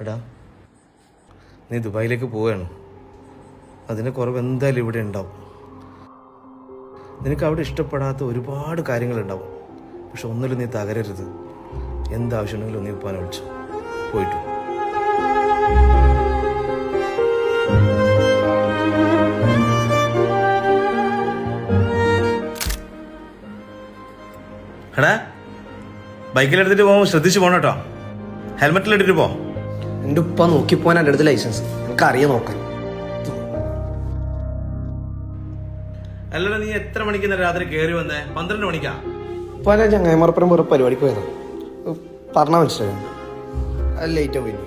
എടാ, നീ ദുബായിലേക്ക് പോവുകയാണ്. അതിന് കുറവ് എന്തായാലും ഇവിടെ ഉണ്ടാവും. നിനക്ക് അവിടെ ഇഷ്ടപ്പെടാത്ത ഒരുപാട് കാര്യങ്ങളുണ്ടാവും. പക്ഷെ ഒന്നിലും നീ തകരരുത്. എന്താവശ്യമുണ്ടെങ്കിലും നീ ഉപ്പാനെ വിളിച്ചു പോയിട്ടു. എടാ, ബൈക്കിലെടുത്തിട്ട് പോകുമ്പോൾ ശ്രദ്ധിച്ചു പോകണം കേട്ടോ. ഹെൽമെറ്റിലിട്ടിട്ട് പോ. എൻ്റെ ഉപ്പ നോക്കിപ്പോൻ എൻ്റെ അടുത്ത് ലൈസൻസ് എനിക്കറിയാൻ നോക്കാൻ. അല്ലടാ, നീ എത്ര മണിക്ക് രാത്രി കയറി വന്നേ? 12 മണിക്കാ. ഉപ്പ ഞാൻ ചങ്ങായിമാർപ്പുറം വേറെ പരിപാടിക്ക് പോയതാണ്. പറഞ്ഞാൽ മനസ്സിലായി. അത് ലേറ്റ് ആവും.